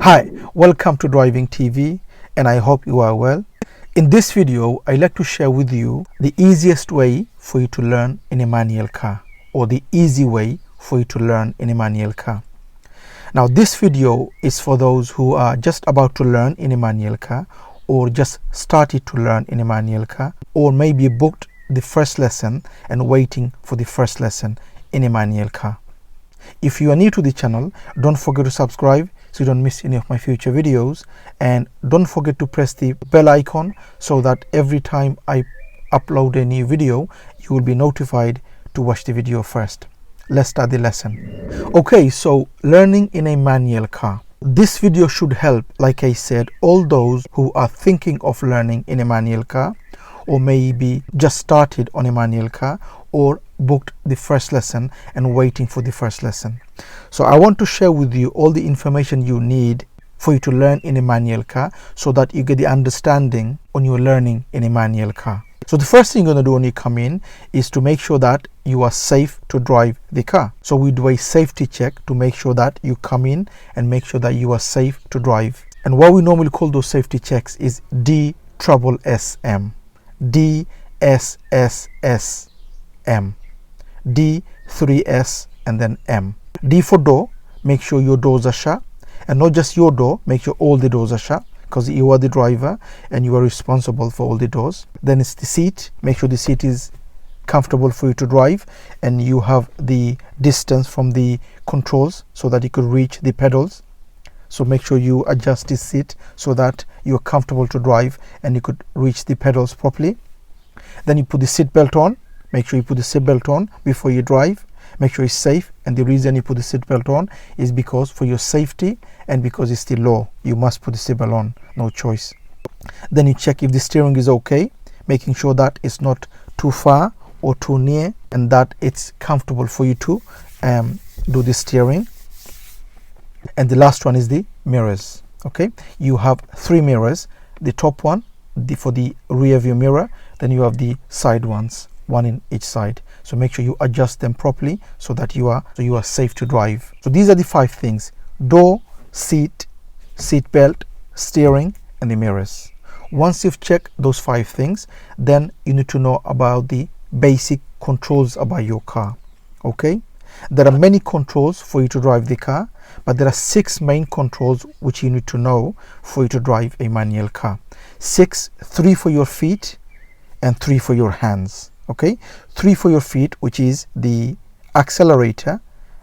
Hi, welcome to Driving TV, and I hope you are well. In this video, I'd like to share with you the easiest way for you to learn in a manual car, or the easy way for you to learn in a manual car. Now, this video is for those who are just about to learn in a manual car, or just started to learn in a manual car, or maybe booked the first lesson and waiting for the first lesson in a manual car. If you are new to the channel, don't forget to subscribe so you don't miss any of my future videos, and don't forget to press the bell icon so that every time I upload a new video you will be notified to watch the video first. Let's start the lesson. Okay, so learning in a manual car. This video should help, like I said, all those who are thinking of learning in a manual car, or maybe just started on a manual car, or booked the first lesson and waiting for the first lesson. So I want to share with you all the information you need for you to learn in a manual car, so that you get the understanding on your learning in a manual car. So the first thing you're going to do when you come in is to make sure that you are safe to drive the car. So we do a safety check to make sure that you come in and make sure that you are safe to drive. And what we normally call those safety checks is DSSSM. DSSSM. D, 3S, and then M. D for door, make sure your doors are shut, and not just your door, make sure all the doors are shut, because you are the driver and you are responsible for all the doors. Then it's the seat, make sure the seat is comfortable for you to drive and you have the distance from the controls so that you could reach the pedals. So make sure you adjust the seat so that you are comfortable to drive and you could reach the pedals properly. Then you put the seat belt on. Make sure you put the seat belt on before you drive. Make sure it's safe, and the reason you put the seat belt on is because for your safety and because it's still low. You must put the seat belt on, no choice. Then you check if the steering is okay, making sure that it's not too far or too near and that it's comfortable for you to do the steering. And the last one is the mirrors. Okay, you have 3 mirrors. The top one for the rear view mirror, then you have the side ones, one in each side. So make sure you adjust them properly so that you are safe to drive. So these are the 5 things: door, seat belt, steering, and the mirrors. Once you've checked those 5 things, then you need to know about the basic controls about your car. Okay, there are many controls for you to drive the car, but there are 6 main controls which you need to know for you to drive a manual car. 6, 3 for your feet and 3 for your hands. Okay, 3 for your feet, which is the accelerator,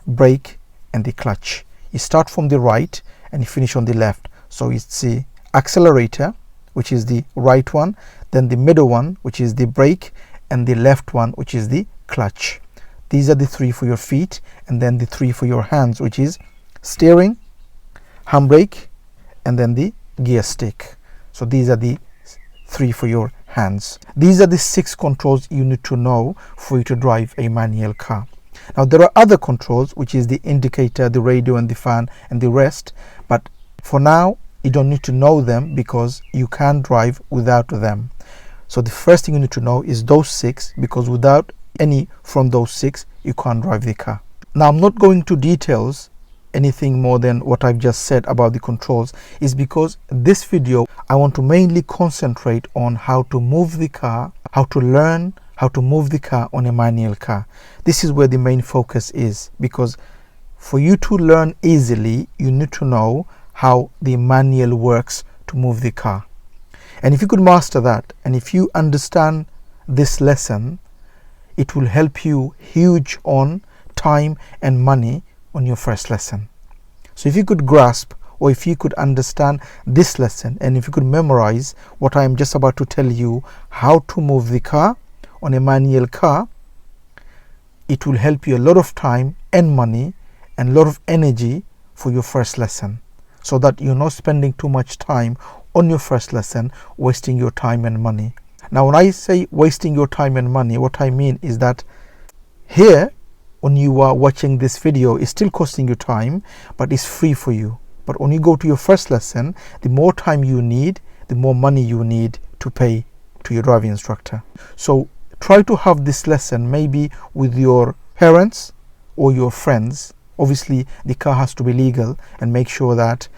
brake, and the clutch. You start from the right and you finish on the left. So it's the accelerator, which is the right one, then the middle one, which is the brake, and the left one, which is the clutch. These are the 3 for your feet, and then the 3 for your hands, which is steering, handbrake, and then the gear stick. So these are the 3 for your hands. These are the 6 controls you need to know for you to drive a manual car. Now there are other controls, which is the indicator, the radio, and the fan, and the rest, but for now you don't need to know them because you can drive without them. So the first thing you need to know is those 6, because without any from those 6 you can't drive the car. Now I'm not going to details anything more than what I've just said about the controls, is because this video I want to mainly concentrate on how to move the car, how to learn how to move the car on a manual car. This is where the main focus is, because for you to learn easily you need to know how the manual works to move the car. And if you could master that, and if you understand this lesson, it will help you huge on time and money on your first lesson. So if you could grasp, or if you could understand this lesson, and if you could memorize what I am just about to tell you, how to move the car on a manual car, it will help you a lot of time and money and a lot of energy for your first lesson, so that you're not spending too much time on your first lesson wasting your time and money. Now when I say wasting your time and money, what I mean is that here when you are watching this video, it's still costing you time, but it's free for you. But when you go to your first lesson, the more time you need, the more money you need to pay to your driving instructor. So try to have this lesson maybe with your parents or your friends. Obviously the car has to be legal, and make sure that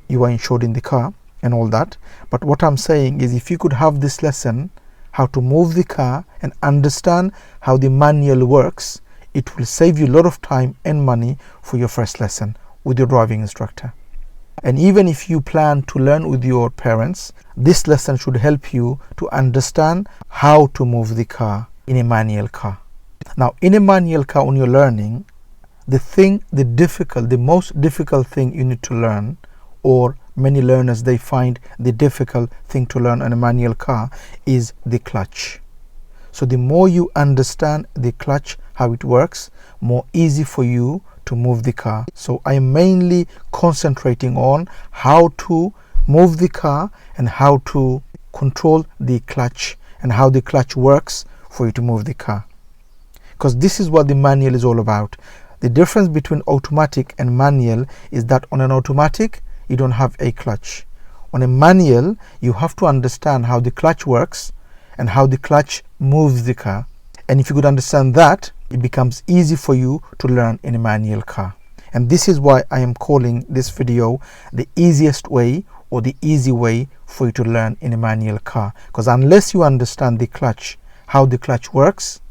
you are insured in the car and all that. But what I'm saying is, if you could have this lesson, how to move the car and understand how the manual works, it will save you a lot of time and money for your first lesson with your driving instructor. And even if you plan to learn with your parents, this lesson should help you to understand how to move the car in a manual car. Now, in a manual car, when you're learning, the most difficult thing you need to learn, or many learners, they find the difficult thing to learn on a manual car, is the clutch. So the more you understand the clutch, how it works, more easy for you to move the car. So I'm mainly concentrating on how to move the car and how to control the clutch and how the clutch works for you to move the car, because this is what the manual is all about. The difference between automatic and manual is that on an automatic you don't have a clutch. On a manual you have to understand how the clutch works and how the clutch moves the car. And if you could understand that, it becomes easy for you to learn in a manual car. And this is why I am calling this video the easiest way, or the easy way for you to learn in a manual car. Because unless you understand the clutch, how the clutch works,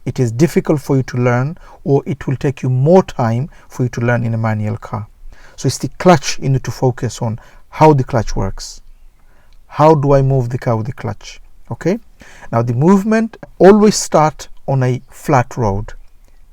it is difficult for you to learn, or it will take you more time for you to learn in a manual car. So it's the clutch you need to focus on, how the clutch works. How do I move the car with the clutch? Okay, now the movement always start on a flat road,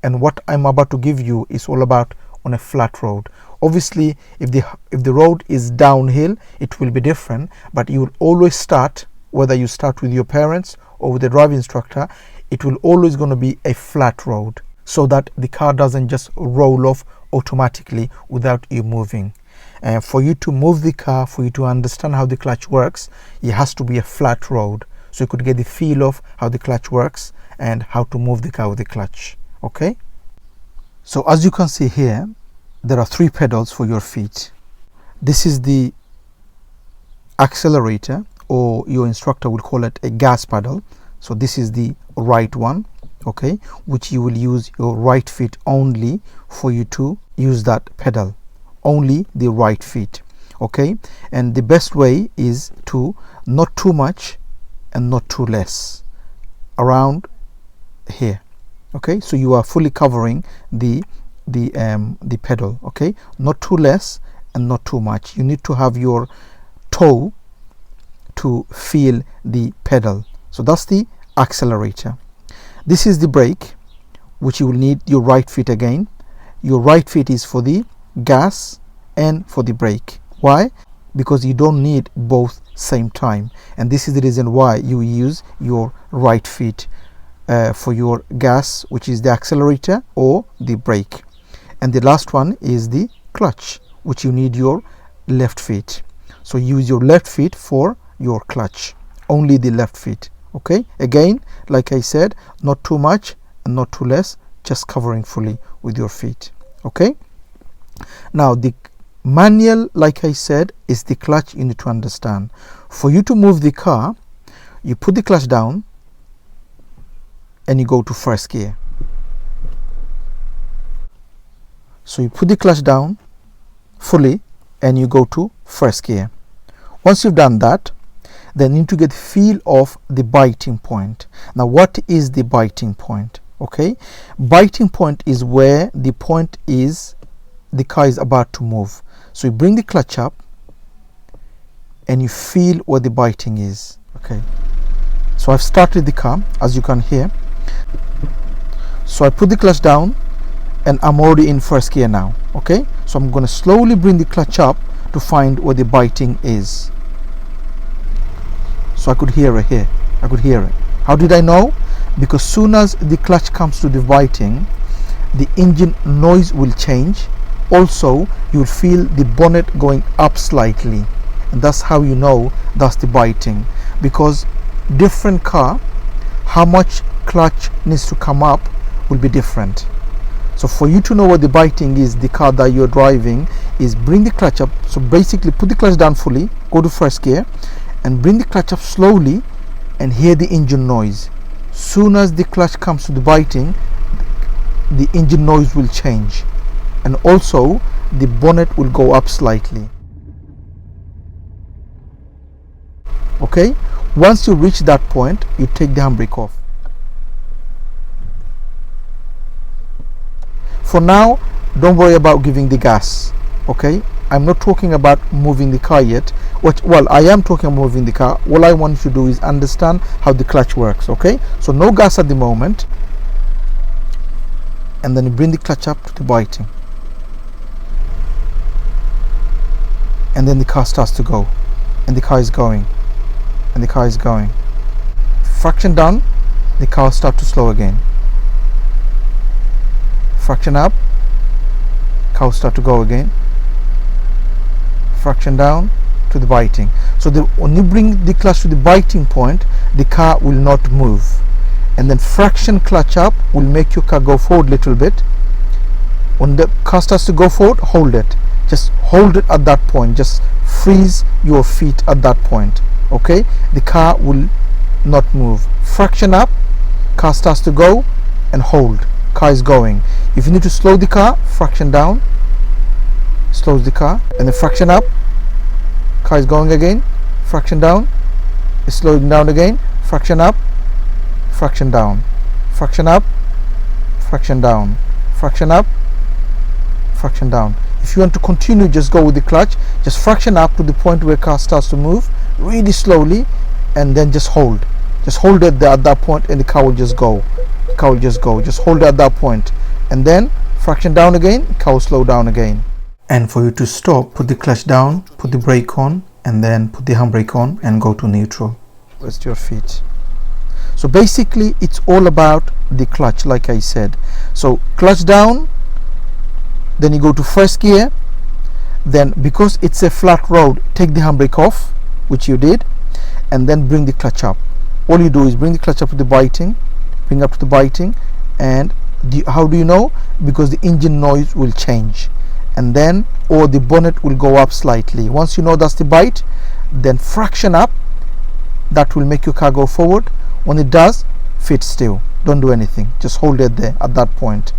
and what I'm about to give you is all about on a flat road. Obviously, if the road is downhill, it will be different, but you will always start, whether you start with your parents or with the driving instructor, it will always going to be a flat road, so that the car doesn't just roll off automatically without you moving. And for you to move the car, for you to understand how the clutch works, it has to be a flat road, so you could get the feel of how the clutch works and how to move the car with the clutch. Okay, so as you can see here, there are 3 pedals for your feet. This is the accelerator, or your instructor will call it a gas pedal. So this is the right one, okay, which you will use your right feet only for you to use that pedal, only the right feet. Okay, and the best way is to not too much and not too less, around here. Okay, so you are fully covering the pedal. Okay, not too less and not too much. You need to have your toe to feel the pedal. So that's the accelerator. This is the brake, which you will need your right feet again. Your right feet is for the gas and for the brake. Why? Because you don't need both same time, and this is the reason why you use your right feet for your gas, which is the accelerator or the brake. And the last one is the clutch, which you need your left feet. So use your left feet for your clutch, only the left feet. Okay, again, like I said, not too much and not too less, just covering fully with your feet. Okay, now the manual, like I said, is the clutch you need to understand. For you to move the car, you put the clutch down and you go to first gear. So you put the clutch down fully and you go to first gear. Once you've done that, then you need to get the feel of the biting point. Now, what is the biting point? Okay, biting point is where the point is the car is about to move. So you bring the clutch up and you feel where the biting is. Okay, so I've started the car, as you can hear. So I put the clutch down and I'm already in first gear now. Okay, so I'm going to slowly bring the clutch up to find where the biting is. So I could hear it here. I could hear it. How did I know? Because soon as the clutch comes to the biting, the engine noise will change. Also, you'll feel the bonnet going up slightly, and that's how you know that's the biting. Because different car, how much clutch needs to come up will be different. So for you to know what the biting is, the car that you're driving, is bring the clutch up. So basically put the clutch down fully, go to first gear and bring the clutch up slowly and hear the engine noise. Soon as the clutch comes to the biting, the engine noise will change, and also the bonnet will go up slightly. Okay, once you reach that point, you take the handbrake off. For now, don't worry about giving the gas. Okay, I'm not talking about moving the car yet. Well, I am talking about moving the car. All I want you to do is understand how the clutch works. Okay, so no gas at the moment, and then you bring the clutch up to the biting, and then the car starts to go, and the car is going, and the car is going. Fraction down, the car starts to slow again. Fraction up, car start to go again. Fraction down to the biting. So when you bring the clutch to the biting point, the car will not move. And then fraction clutch up will make your car go forward a little bit. When the car starts to go forward, hold it. Just hold it at that point. Just freeze your feet at that point. Okay? The car will not move. Fraction up, car starts to go, and hold. Car is going. If you need to slow the car, fraction down, slows the car, and then fraction up, car is going again. Fraction down, it's slowing down again. Fraction up, fraction down, fraction up, fraction down, fraction up, fraction down. If you want to continue, just go with the clutch. Just fraction up to the point where car starts to move really slowly, and then just hold. Just hold it there at that point, and the car will just go. The car will just go. Just hold it at that point, and then fraction down again. Car will slow down again. And for you to stop, put the clutch down, put the brake on, and then put the handbrake on and go to neutral. Rest your feet. So basically it's all about the clutch, like I said. So clutch down, then you go to first gear, then because it's a flat road, take the handbrake off, which you did, and then bring the clutch up. All you do is bring the clutch up to the biting, bring up to the biting, and how do you know? Because the engine noise will change, and then or the bonnet will go up slightly. Once you know that's the bite, then fraction up. That will make your car go forward. When it does, fit still. Don't do anything. Just hold it there at that point.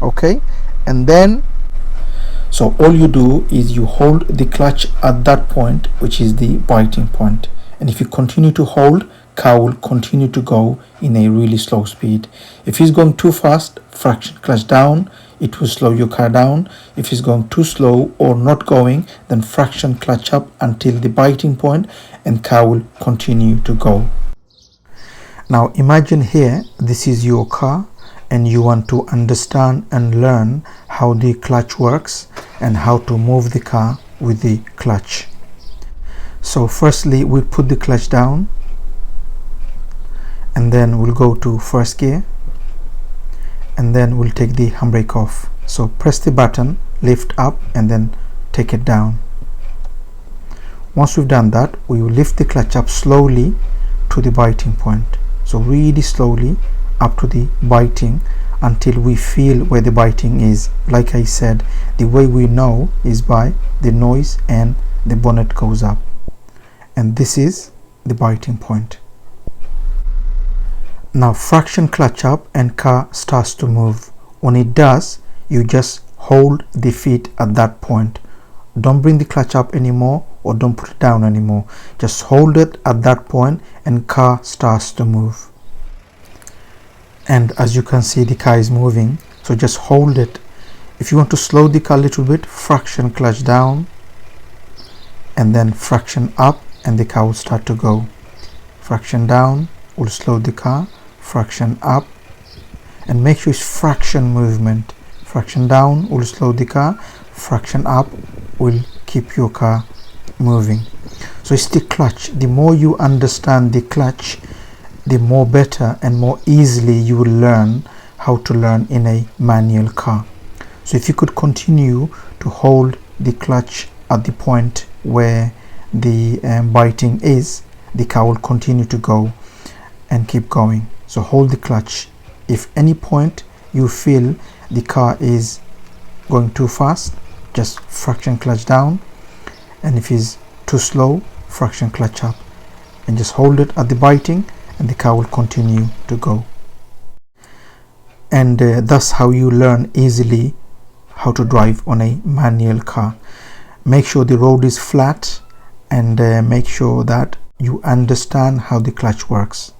Okay? And then, so all you do is you hold the clutch at that point, which is the biting point. And if you continue to hold, car will continue to go in a really slow speed. If it's going too fast, fraction clutch down, it will slow your car down. If it's going too slow or not going, then fraction clutch up until the biting point, and car will continue to go. Now imagine here, this is your car, and you want to understand and learn how the clutch works and how to move the car with the clutch. So firstly, we put the clutch down, and then we'll go to first gear, and then we'll take the handbrake off. So press the button, lift up, and then take it down. Once we've done that, we will lift the clutch up slowly to the biting point. So really slowly up to the biting until we feel where the biting is. Like I said, the way we know is by the noise and the bonnet goes up, and this is the biting point. Now fraction clutch up and car starts to move. When it does, you just hold the feet at that point. Don't bring the clutch up anymore, or don't put it down anymore. Just hold it at that point and car starts to move. And as you can see, the car is moving, so just hold it. If you want to slow the car a little bit, fraction clutch down and then fraction up, and the car will start to go. Fraction down will slow the car, fraction up, and make sure it's fraction movement. Fraction down will slow the car, fraction up will keep your car moving. So it's the clutch. The more you understand the clutch, the more better and more easily you will learn how to learn in a manual car. So if you could continue to hold the clutch at the point where the biting is, the car will continue to go and keep going. So hold the clutch. If any point you feel the car is going too fast, just fraction clutch down, and if it's too slow, fraction clutch up, and just hold it at the biting, and the car will continue to go. And that's how you learn easily how to drive on a manual car. Make sure the road is flat, and make sure that You understand how the clutch works.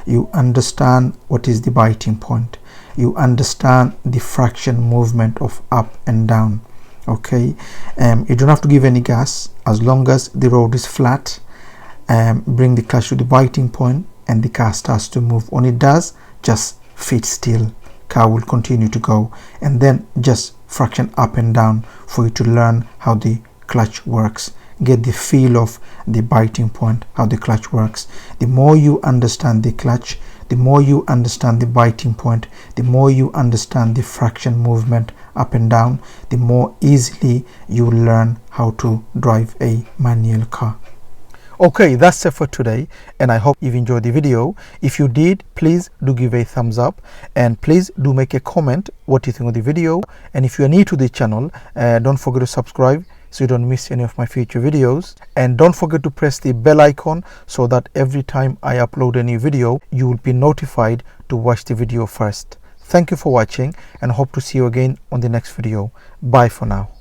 You understand what is the biting point. You understand the fraction movement of up and down. Okay, you don't have to give any gas as long as the road is flat. Bring the clutch to the biting point and the car starts to move. When it does, just fit still. Car will continue to go, and then just fraction up and down for you to learn how the clutch works. Get the feel of the biting point, how the clutch works. The more you understand the clutch, the more you understand the biting point, the more you understand the fraction movement up and down, the more easily you learn how to drive a manual car. Okay, that's it for today, and I hope you've enjoyed the video. If you did, please do give a thumbs up, and please do make a comment what you think of the video. And if you are new to the channel, don't forget to subscribe so you don't miss any of my future videos, and don't forget to press the bell icon so that every time I upload a new video you will be notified to watch the video first. Thank you for watching, and hope to see you again on the next video. Bye for now.